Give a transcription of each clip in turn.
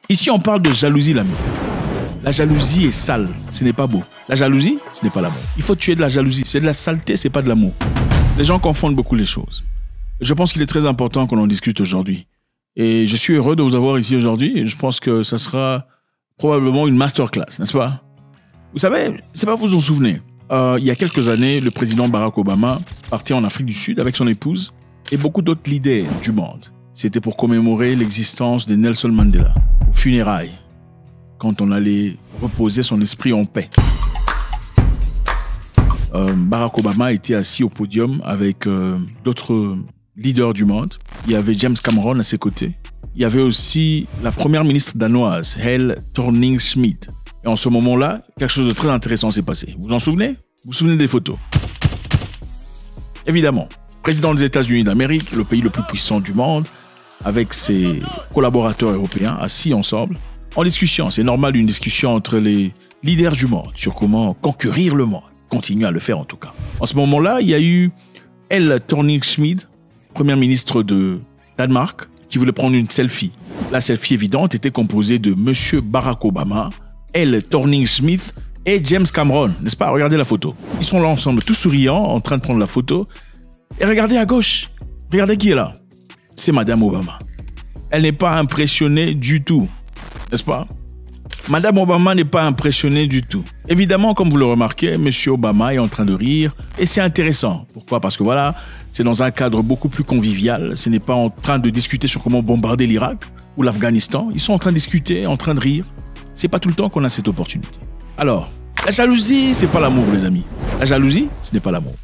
Ici, on parle de jalousie, l'ami. La jalousie est sale, ce n'est pas beau. La jalousie, ce n'est pas l'amour. Il faut tuer de la jalousie. C'est de la saleté, c'est pas de l'amour. Les gens confondent beaucoup les choses. Je pense qu'il est très important qu'on en discute aujourd'hui. Et je suis heureux de vous avoir ici aujourd'hui. Et je pense que ça sera probablement une masterclass, n'est-ce pas? Vous savez, c'est pas vous en souvenez. Il y a quelques années, le président Barack Obama partait en Afrique du Sud avec son épouse et beaucoup d'autres leaders du monde. C'était pour commémorer l'existence de Nelson Mandela, aux funérailles, quand on allait reposer son esprit en paix. Barack Obama était assis au podium avec d'autres leaders du monde. Il y avait James Cameron à ses côtés. Il y avait aussi la première ministre danoise, Helle Thorning-Schmidt. Et en ce moment-là, quelque chose de très intéressant s'est passé. Vous vous en souvenez? Vous vous souvenez des photos? Évidemment, président des États-Unis d'Amérique, le pays le plus puissant du monde, avec ses collaborateurs européens assis ensemble, en discussion. C'est normal une discussion entre les leaders du monde sur comment conquérir le monde. Continuer à le faire en tout cas. En ce moment-là, il y a eu Helle Thorning-Schmidt, première ministre de Danemark, qui voulait prendre une selfie. La selfie évidente était composée de Monsieur Barack Obama, Helle Thorning-Schmidt et James Cameron, n'est-ce pas? Regardez la photo. Ils sont là ensemble, tous souriants, en train de prendre la photo. Et regardez à gauche. Regardez qui est là. C'est Madame Obama. Elle n'est pas impressionnée du tout, n'est-ce pas? Madame Obama n'est pas impressionnée du tout. Évidemment, comme vous le remarquez, Monsieur Obama est en train de rire. Et c'est intéressant. Pourquoi? Parce que voilà, c'est dans un cadre beaucoup plus convivial. Ce n'est pas en train de discuter sur comment bombarder l'Irak ou l'Afghanistan. Ils sont en train de discuter, en train de rire. C'est pas tout le temps qu'on a cette opportunité. Alors, la jalousie, c'est pas l'amour, les amis. La jalousie, ce n'est pas l'amour.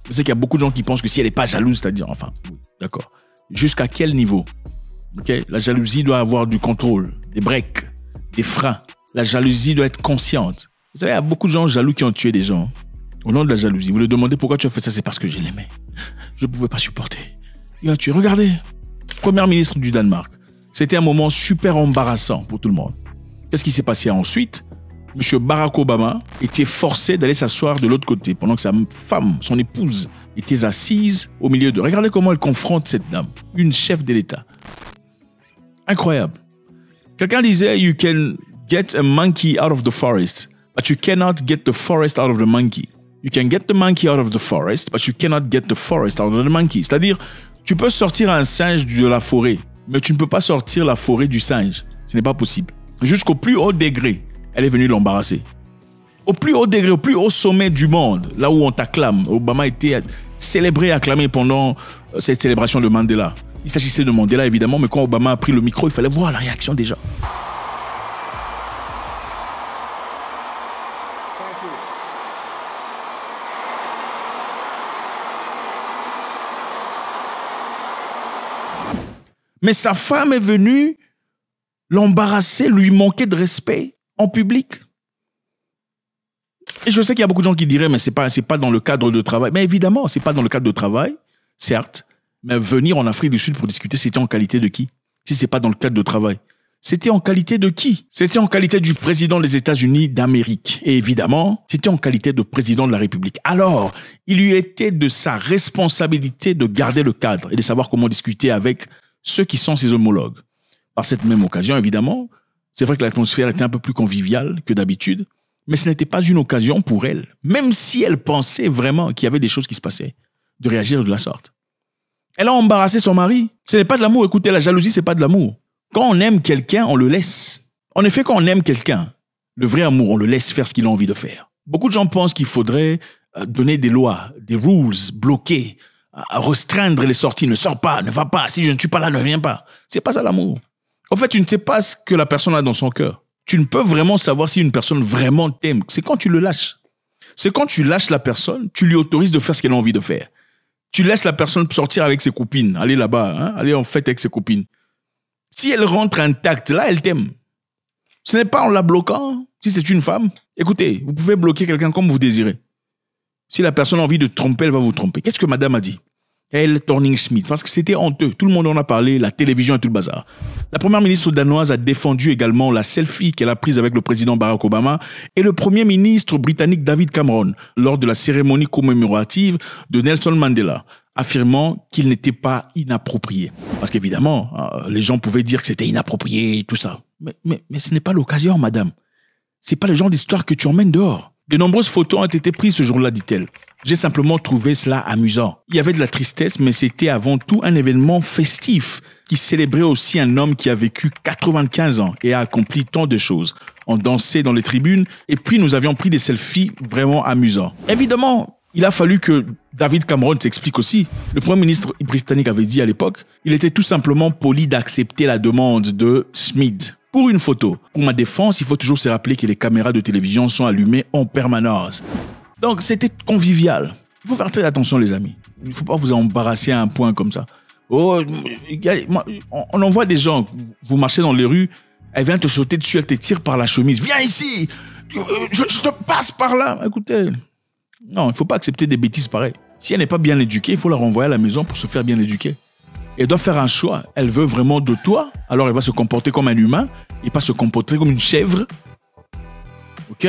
Je sais qu'il y a beaucoup de gens qui pensent que si elle n'est pas jalouse, c'est-à-dire, enfin, oui, d'accord. Jusqu'à quel niveau? Okay? La jalousie doit avoir du contrôle, des breaks, des freins. La jalousie doit être consciente. Vous savez, il y a beaucoup de gens jaloux qui ont tué des gens au nom de la jalousie. Vous leur demandez pourquoi tu as fait ça, c'est parce que je l'aimais. Je ne pouvais pas supporter. Il a tué. Regardez, première ministre du Danemark. C'était un moment super embarrassant pour tout le monde. Qu'est-ce qui s'est passé ensuite? Monsieur Barack Obama était forcé d'aller s'asseoir de l'autre côté pendant que sa femme, son épouse, était assise au milieu de... Regardez comment elle confronte cette dame, une chef de l'État. Incroyable. Quelqu'un disait, you can get a monkey out of the forest, but you cannot get the forest out of the monkey. You can get the monkey out of the forest, but you cannot get the forest out of the monkey. C'est-à-dire, tu peux sortir un singe de la forêt, mais tu ne peux pas sortir la forêt du singe. Ce n'est pas possible. Jusqu'au plus haut degré, elle est venue l'embarrasser. Au plus haut degré, au plus haut sommet du monde, là où on t'acclame. Obama était célébré, acclamé pendant cette célébration de Mandela. Il s'agissait de Mandela, évidemment, mais quand Obama a pris le micro, il fallait voir la réaction des gens. Mais sa femme est venue l'embarrasser, lui manquer de respect en public. Et je sais qu'il y a beaucoup de gens qui diraient, mais c'est pas dans le cadre de travail. Mais évidemment, c'est pas dans le cadre de travail, certes. Mais venir en Afrique du Sud pour discuter, c'était en qualité de qui? Si c'est pas dans le cadre de travail. C'était en qualité de qui? C'était en qualité du président des États-Unis d'Amérique. Et évidemment, c'était en qualité de président de la République. Alors, il lui était de sa responsabilité de garder le cadre et de savoir comment discuter avec ceux qui sont ses homologues. Par cette même occasion, évidemment, c'est vrai que l'atmosphère était un peu plus conviviale que d'habitude, mais ce n'était pas une occasion pour elle, même si elle pensait vraiment qu'il y avait des choses qui se passaient, de réagir de la sorte. Elle a embarrassé son mari. Ce n'est pas de l'amour. Écoutez, la jalousie, ce n'est pas de l'amour. Quand on aime quelqu'un, on le laisse. En effet, quand on aime quelqu'un, le vrai amour, on le laisse faire ce qu'il a envie de faire. Beaucoup de gens pensent qu'il faudrait donner des lois, des rules, bloquer, restreindre les sorties. Ne sors pas, ne va pas. Si je ne suis pas là, ne viens pas. C'est pas ça l'amour. En fait, tu ne sais pas ce que la personne a dans son cœur. Tu ne peux vraiment savoir si une personne vraiment t'aime. C'est quand tu le lâches. C'est quand tu lâches la personne, tu lui autorises de faire ce qu'elle a envie de faire. Tu laisses la personne sortir avec ses copines, aller là-bas, hein, aller en fête avec ses copines. Si elle rentre intacte, là, elle t'aime. Ce n'est pas en la bloquant. Si c'est une femme, écoutez, vous pouvez bloquer quelqu'un comme vous désirez. Si la personne a envie de tromper, elle va vous tromper. Qu'est-ce que madame a dit? Elle Thorning-Schmidt, parce que c'était honteux. Tout le monde en a parlé, la télévision et tout le bazar. La première ministre danoise a défendu également la selfie qu'elle a prise avec le président Barack Obama et le premier ministre britannique David Cameron lors de la cérémonie commémorative de Nelson Mandela, affirmant qu'il n'était pas inapproprié. Parce qu'évidemment, les gens pouvaient dire que c'était inapproprié et tout ça. Mais ce n'est pas l'occasion, madame. C'est pas le genre d'histoire que tu emmènes dehors. De nombreuses photos ont été prises ce jour-là, dit-elle. J'ai simplement trouvé cela amusant. Il y avait de la tristesse, mais c'était avant tout un événement festif qui célébrait aussi un homme qui a vécu 95 ans et a accompli tant de choses. On dansait dans les tribunes et puis nous avions pris des selfies vraiment amusants. Évidemment, il a fallu que David Cameron s'explique aussi. Le Premier ministre britannique avait dit à l'époque, il était tout simplement poli d'accepter la demande de Schmidt pour une photo. Pour ma défense, il faut toujours se rappeler que les caméras de télévision sont allumées en permanence. Donc, c'était convivial. Il faut faire très attention, les amis. Il ne faut pas vous embarrasser à un point comme ça. Oh, on envoie des gens, vous marchez dans les rues, elle vient te sauter dessus, elle te tire par la chemise. Viens ici, je te passe par là. Écoutez, non, il ne faut pas accepter des bêtises pareilles. Si elle n'est pas bien éduquée, il faut la renvoyer à la maison pour se faire bien éduquer. Elle doit faire un choix. Elle veut vraiment de toi, alors elle va se comporter comme un humain et pas se comporter comme une chèvre. Ok ?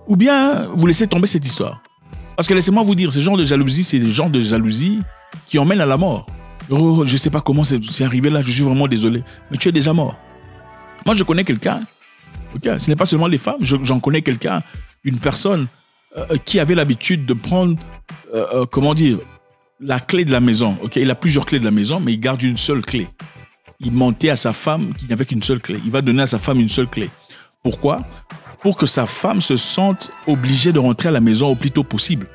Ou bien, vous laissez tomber cette histoire. Parce que laissez-moi vous dire, ce genre de jalousie, c'est des genres de jalousie qui emmènent à la mort. Oh, je ne sais pas comment c'est arrivé là, je suis vraiment désolé. Mais tu es déjà mort. Moi, je connais quelqu'un, okay, ce n'est pas seulement les femmes, j'en connais quelqu'un, une personne qui avait l'habitude de prendre, comment dire, la clé de la maison. Okay, il a plusieurs clés de la maison, mais il garde une seule clé. Il mentait à sa femme qu'il n'y avait qu'une seule clé. Il va donner à sa femme une seule clé. Pourquoi ? Pour que sa femme se sente obligée de rentrer à la maison au plus tôt possible.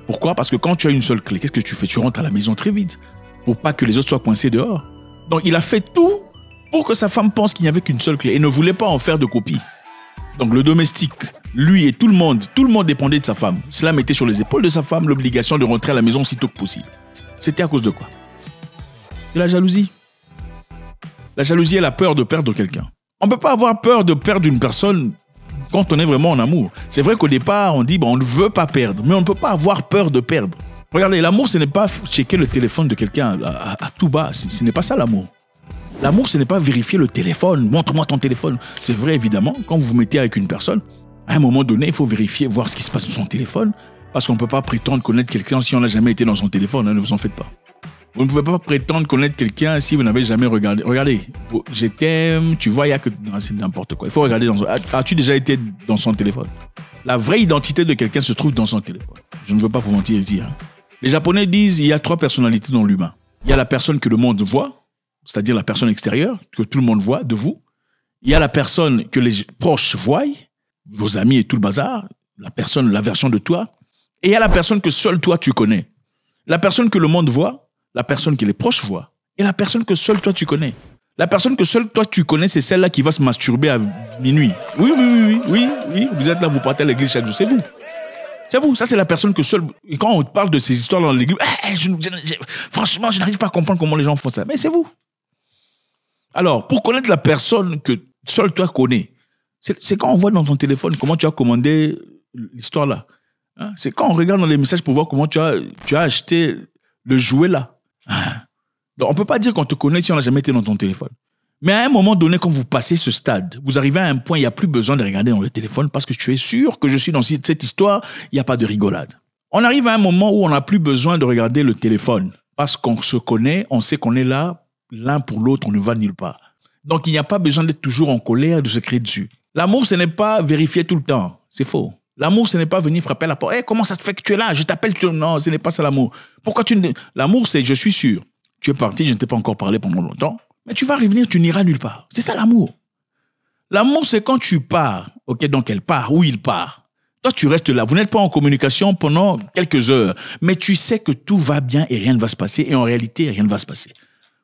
Pourquoi ? Parce que quand tu as une seule clé, qu'est-ce que tu fais ? Tu rentres à la maison très vite pour pas que les autres soient coincés dehors. Donc, il a fait tout pour que sa femme pense qu'il n'y avait qu'une seule clé et ne voulait pas en faire de copie. Donc, le domestique, lui et tout le monde dépendait de sa femme. Cela mettait sur les épaules de sa femme l'obligation de rentrer à la maison aussi tôt que possible. C'était à cause de quoi ? De la jalousie. La jalousie est la peur de perdre quelqu'un. On ne peut pas avoir peur de perdre une personne quand on est vraiment en amour. C'est vrai qu'au départ, on dit on ne veut pas perdre, mais on ne peut pas avoir peur de perdre. Regardez, l'amour, ce n'est pas checker le téléphone de quelqu'un à tout bas. Ce n'est pas ça l'amour. L'amour, ce n'est pas vérifier le téléphone. Montre-moi ton téléphone. C'est vrai, évidemment, quand vous vous mettez avec une personne, à un moment donné, il faut vérifier, voir ce qui se passe sur son téléphone, parce qu'on ne peut pas prétendre connaître quelqu'un si on n'a jamais été dans son téléphone. Hein, ne vous en faites pas. Vous ne pouvez pas prétendre connaître quelqu'un si vous n'avez jamais regardé. Regardez, je t'aime, tu vois, il n'y a que... Non, c'est n'importe quoi. Il faut regarder dans son... As-tu déjà été dans son téléphone ? La vraie identité de quelqu'un se trouve dans son téléphone. Je ne veux pas vous mentir ici. Hein. Les Japonais disent qu'il y a 3 personnalités dans l'humain. Il y a la personne que le monde voit, c'est-à-dire la personne extérieure, que tout le monde voit de vous. Il y a la personne que les proches voient, vos amis et tout le bazar, la personne, la version de toi. Et il y a la personne que seul toi tu connais. La personne que le monde voit, la personne que les proches voient, et la personne que seul toi tu connais. La personne que seul toi tu connais, c'est celle-là qui va se masturber à minuit. Oui, vous êtes là, vous partez à l'église chaque jour, c'est vous. C'est vous, ça c'est la personne que seul... Et quand on parle de ces histoires dans l'église, franchement, je n'arrive pas à comprendre comment les gens font ça. Mais c'est vous. Alors, pour connaître la personne que seul toi connais, c'est quand on voit dans ton téléphone comment tu as commandé l'histoire là. Hein? C'est quand on regarde dans les messages pour voir comment tu as acheté le jouet là. Donc, on ne peut pas dire qu'on te connaît si on n'a jamais été dans ton téléphone. Mais à un moment donné, quand vous passez ce stade, vous arrivez à un point, il n'y a plus besoin de regarder dans le téléphone parce que tu es sûr que je suis dans cette histoire, il n'y a pas de rigolade. On arrive à un moment où on n'a plus besoin de regarder le téléphone parce qu'on se connaît, on sait qu'on est là, l'un pour l'autre, on ne va nulle part. Donc, il n'y a pas besoin d'être toujours en colère et de se crier dessus. L'amour, ce n'est pas vérifier tout le temps. C'est faux. L'amour, ce n'est pas venir frapper à la porte. Hey, comment ça se fait que tu es là? Je t'appelle. Non, ce n'est pas ça l'amour. Pourquoi tu ne... L'amour, c'est je suis sûr. Tu es parti, je ne t'ai pas encore parlé pendant longtemps. Mais tu vas revenir, tu n'iras nulle part. C'est ça l'amour. L'amour, c'est quand tu pars. Ok, donc elle part, ou il part. Toi, tu restes là. Vous n'êtes pas en communication pendant quelques heures. Mais tu sais que tout va bien et rien ne va se passer. Et en réalité, rien ne va se passer.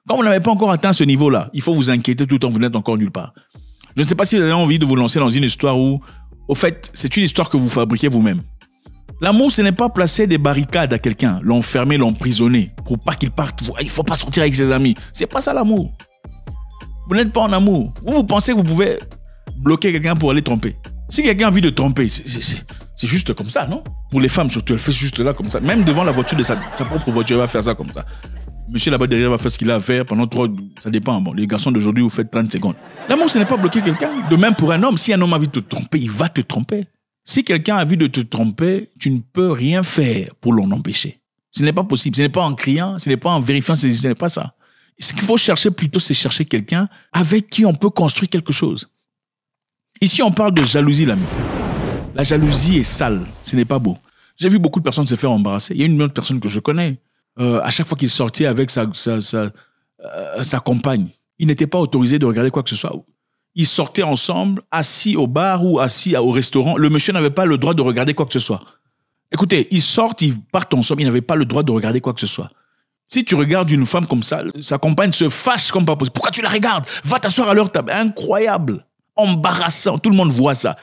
Quand vous n'avez pas encore atteint ce niveau-là, il faut vous inquiéter tout le temps, vous n'êtes encore nulle part. Je ne sais pas si vous avez envie de vous lancer dans une histoire où, au fait, c'est une histoire que vous fabriquez vous-même. L'amour, ce n'est pas placer des barricades à quelqu'un, l'enfermer, l'emprisonner, pour pas qu'il parte. Il ne faut pas sortir avec ses amis. C'est pas ça l'amour. Vous n'êtes pas en amour. Vous pensez que vous pouvez bloquer quelqu'un pour aller tromper. Si quelqu'un a envie de tromper, C'est juste comme ça, non? Pour les femmes, surtout, elle fait juste là, comme ça. Même devant la voiture de sa propre voiture, elle va faire ça comme ça. Monsieur là-bas derrière va faire ce qu'il a à faire pendant 3... Ça dépend. Bon, les garçons d'aujourd'hui, vous faites 30 secondes. L'amour, ce n'est pas bloquer quelqu'un. De même pour un homme, si un homme a envie de te tromper, il va te tromper. Si quelqu'un a envie de te tromper, tu ne peux rien faire pour l'en empêcher. Ce n'est pas possible. Ce n'est pas en criant, ce n'est pas en vérifiant, ce n'est pas ça. Ce qu'il faut chercher plutôt, c'est chercher quelqu'un avec qui on peut construire quelque chose. Ici, on parle de jalousie, l'ami. La jalousie est sale. Ce n'est pas beau. J'ai vu beaucoup de personnes se faire embarrasser. Il y a une autre personne que je connais. À chaque fois qu'il sortait avec sa compagne, il n'était pas autorisé de regarder quoi que ce soit. Ils sortaient ensemble, assis au bar ou assis au restaurant. Le monsieur n'avait pas le droit de regarder quoi que ce soit. Écoutez, ils sortent, ils partent ensemble. Il n'avait pas le droit de regarder quoi que ce soit. Si tu regardes une femme comme ça, sa compagne se fâche comme pas possible. Pourquoi tu la regardes? Va t'asseoir à leur table. Incroyable. Embarrassant. Tout le monde voit ça.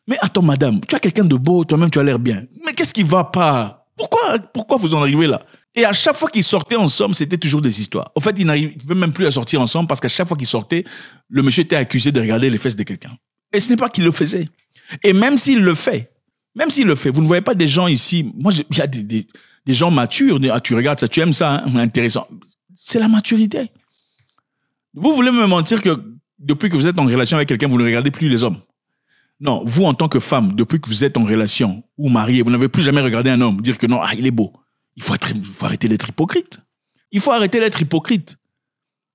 Mais attends, madame, tu as quelqu'un de beau, toi-même tu as l'air bien. Mais qu'est-ce qui va pas? Pourquoi vous en arrivez là? Et à chaque fois qu'ils sortaient ensemble, c'était toujours des histoires. En fait, ils n'arrivaient même plus à sortir ensemble parce qu'à chaque fois qu'ils sortaient, le monsieur était accusé de regarder les fesses de quelqu'un. Et ce n'est pas qu'il le faisait. Et même s'il le fait, vous ne voyez pas des gens ici. Moi, il y a des gens matures. Ah, tu regardes ça, tu aimes ça, hein? Intéressant. C'est la maturité. Vous voulez me mentir que depuis que vous êtes en relation avec quelqu'un, vous ne regardez plus les hommes? Non, vous, en tant que femme, depuis que vous êtes en relation ou mariée, vous n'avez plus jamais regardé un homme dire que non, il est beau. Il faut arrêter d'être hypocrite. Il faut arrêter d'être hypocrite.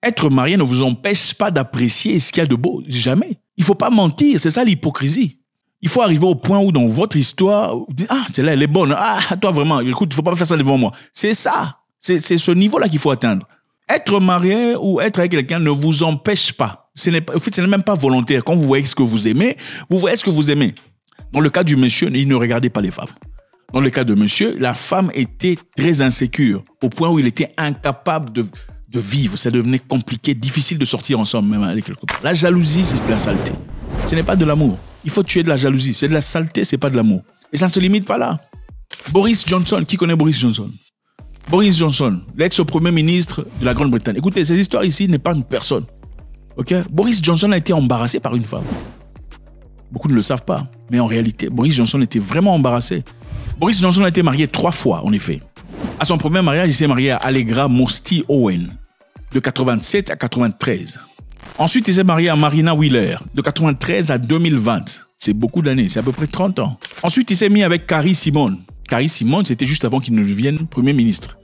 Être marié ne vous empêche pas d'apprécier ce qu'il y a de beau. Jamais. Il ne faut pas mentir. C'est ça l'hypocrisie. Il faut arriver au point où dans votre histoire, vous dites, ah, celle-là, elle est bonne. Ah, toi, vraiment, écoute, il ne faut pas faire ça devant moi. C'est ça. C'est ce niveau-là qu'il faut atteindre. Être marié ou être avec quelqu'un ne vous empêche pas. Ce n'est même pas volontaire. Quand vous voyez ce que vous aimez, vous voyez ce que vous aimez. Dans le cas du monsieur, il ne regardait pas les femmes. Dans le cas de monsieur, la femme était très insécure, au point où il était incapable de vivre. Ça devenait compliqué, difficile de sortir ensemble, même aller quelque part. La jalousie, c'est de la saleté. Ce n'est pas de l'amour. Il faut tuer de la jalousie. C'est de la saleté, c'est pas de l'amour. Et ça ne se limite pas là. Boris Johnson, qui connaît Boris Johnson? Boris Johnson, l'ex-premier ministre de la Grande-Bretagne. Écoutez, ces histoires ici n'est pas une personne. Ok? Boris Johnson a été embarrassé par une femme. Beaucoup ne le savent pas. Mais en réalité, Boris Johnson était vraiment embarrassé. Boris Johnson a été marié 3 fois, en effet. À son premier mariage, il s'est marié à Allegra Mosty Owen, de 87 à 93. Ensuite, il s'est marié à Marina Wheeler, de 93 à 2020. C'est beaucoup d'années, c'est à peu près 30 ans. Ensuite, il s'est mis avec Carrie Simon. Carrie Simon, c'était juste avant qu'il ne devienne Premier ministre.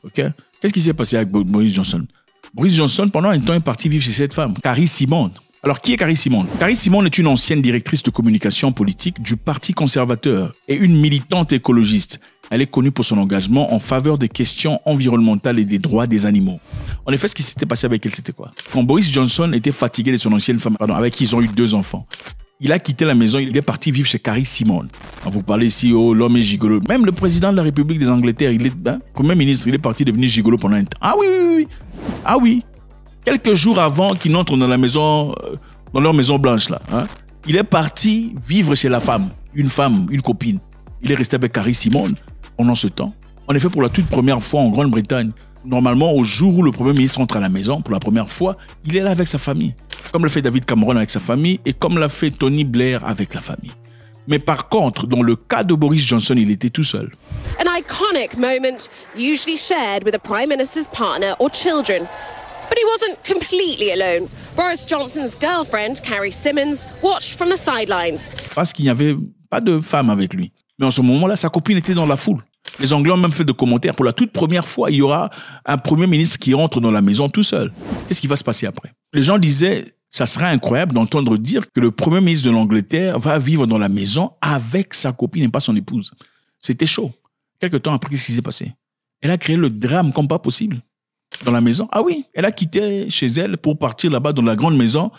Ok? Qu'est-ce qui s'est passé avec Boris Johnson? Boris Johnson, pendant un temps, est parti vivre chez cette femme, Carrie Simon. Alors, qui est Carrie Simon? Carrie Simon est une ancienne directrice de communication politique du Parti conservateur et une militante écologiste. Elle est connue pour son engagement en faveur des questions environnementales et des droits des animaux. En effet, ce qui s'était passé avec elle, c'était quoi? Quand Boris Johnson était fatigué de son ancienne femme, avec qui ils ont eu 2 enfants, il a quitté la maison, il est parti vivre chez Carrie Simon. Quand vous parlez ici, oh, l'homme est gigolo. Même le président de la République des Angleterres, Premier ministre, il est parti devenir gigolo pendant un temps. Ah oui. Ah oui. Quelques jours avant qu'ils n'entrent dans la maison, dans leur maison blanche là, hein, il est parti vivre chez la femme, une copine. Il est resté avec Carrie Simon pendant ce temps. En effet, pour la toute première fois en Grande-Bretagne, normalement, au jour où le Premier ministre entre à la maison, pour la première fois, il est là avec sa famille. Comme l'a fait David Cameron avec sa famille et comme l'a fait Tony Blair avec la famille. Mais par contre, dans le cas de Boris Johnson, il était tout seul. An iconic moment usually shared with a Prime Minister's partner or children. But he wasn't completely alone. Boris Johnson's girlfriend, Carrie Simons, watched from the sidelines. Parce qu'il n'y avait pas de femme avec lui. Mais en ce moment-là, sa copine était dans la foule. Les Anglais ont même fait de commentaires. Pour la toute première fois, il y aura un Premier ministre qui entre dans la maison tout seul. Qu'est-ce qui va se passer après? Les gens disaient, ça serait incroyable d'entendre dire que le Premier ministre de l'Angleterre va vivre dans la maison avec sa copine et pas son épouse. C'était chaud. Quelque temps après, qu'est-ce qui s'est passé? Elle a créé le drame comme pas possible. Dans la maison? Ah oui, elle a quitté chez elle pour partir là-bas dans la grande maison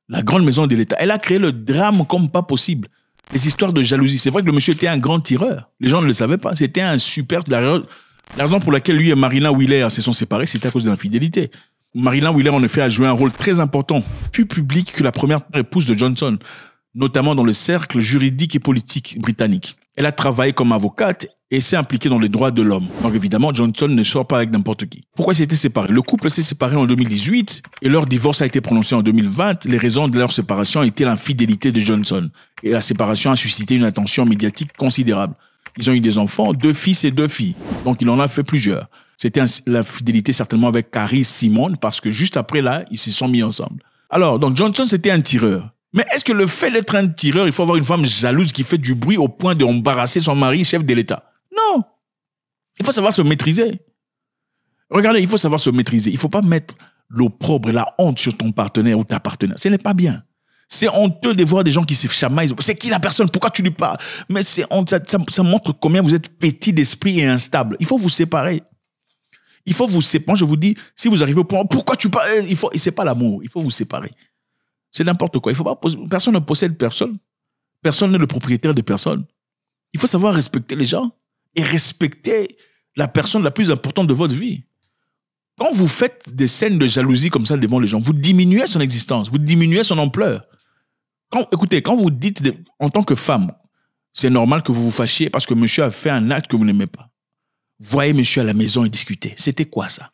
de l'État. Elle a créé le drame comme pas possible. Les histoires de jalousie. C'est vrai que le monsieur était un grand tireur. Les gens ne le savaient pas. C'était un super... La raison pour laquelle lui et Marina Wheeler se sont séparés, c'était à cause de l'infidélité. Marina Wheeler, en effet, a joué un rôle très important, plus public que la première épouse de Johnson, notamment dans le cercle juridique et politique britannique. Elle a travaillé comme avocate et s'est impliquée dans les droits de l'homme. Donc évidemment, Johnson ne sort pas avec n'importe qui. Pourquoi ils s'étaient séparés? Le couple s'est séparé en 2018 et leur divorce a été prononcé en 2020. Les raisons de leur séparation étaient l'infidélité de Johnson. Et la séparation a suscité une attention médiatique considérable. Ils ont eu des enfants, 2 fils et 2 filles. Donc il en a fait plusieurs. C'était l'infidélité certainement avec Carrie Simon parce que juste après là, ils se sont mis ensemble. Alors, donc Johnson, c'était un tireur. Mais est-ce que le fait d'être un tireur, il faut avoir une femme jalouse qui fait du bruit au point d'embarrasser son mari, chef de l'État? Non. Il faut savoir se maîtriser. Regardez, il faut savoir se maîtriser. Il ne faut pas mettre l'opprobre et la honte sur ton partenaire ou ta partenaire. Ce n'est pas bien. C'est honteux de voir des gens qui se chamaillent. C'est qui la personne? Pourquoi tu lui parles? Mais c'est honte. Ça montre combien vous êtes petit d'esprit et instable. Il faut vous séparer. Il faut vous séparer. Moi, je vous dis, si vous arrivez au point, pourquoi tu parles? C'est pas l'amour. Il faut vous séparer. C'est n'importe quoi. Personne ne possède personne. Personne n'est le propriétaire de personne. Il faut savoir respecter les gens et respecter la personne la plus importante de votre vie. Quand vous faites des scènes de jalousie comme ça devant les gens, vous diminuez son existence, vous diminuez son ampleur. Écoutez, quand vous dites en tant que femme, c'est normal que vous vous fâchiez parce que monsieur a fait un acte que vous n'aimez pas. Voyez monsieur à la maison et discutez. C'était quoi ça?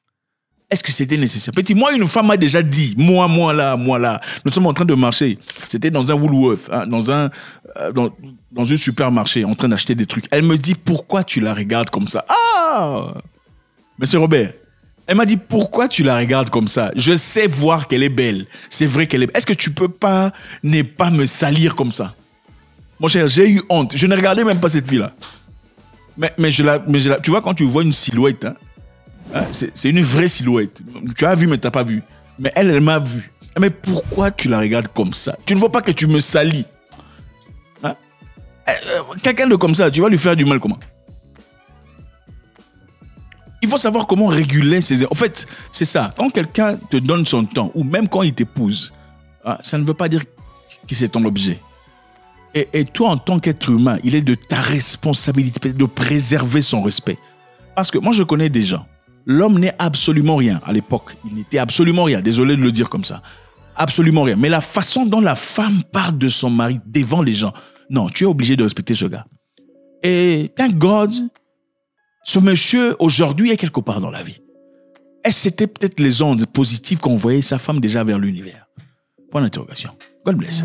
Est-ce que c'était nécessaire? Petit, moi, une femme m'a déjà dit, moi là. Nous sommes en train de marcher. C'était dans un Woolworth, hein, dans un supermarché, en train d'acheter des trucs. Elle me dit, pourquoi tu la regardes comme ça? Ah! Monsieur Robert, elle m'a dit, pourquoi tu la regardes comme ça? Je sais voir qu'elle est belle. C'est vrai qu'elle est belle. Est-ce que tu peux pas ne pas me salir comme ça? Mon cher, j'ai eu honte. Je ne regardais même pas cette fille-là. Mais tu vois, quand tu vois une silhouette, hein, c'est une vraie silhouette. Tu as vu, mais tu n'as pas vu. Mais elle m'a vu. Mais pourquoi tu la regardes comme ça? Tu ne vois pas que tu me salis. Hein? Quelqu'un de comme ça, tu vas lui faire du mal comment? Il faut savoir comment réguler ses... En fait, c'est ça. Quand quelqu'un te donne son temps, ou même quand il t'épouse, ça ne veut pas dire que c'est ton objet. Et toi, en tant qu'être humain, il est de ta responsabilité de préserver son respect. Parce que moi, je connais des gens. L'homme n'est absolument rien. À l'époque, il n'était absolument rien. Désolé de le dire comme ça. Absolument rien. Mais la façon dont la femme parle de son mari devant les gens, non, tu es obligé de respecter ce gars. Et thank God, ce monsieur, aujourd'hui, est quelque part dans la vie. Est-ce que c'était peut-être les ondes positives qu'on voyait sa femme déjà vers l'univers? Point d'interrogation. God bless.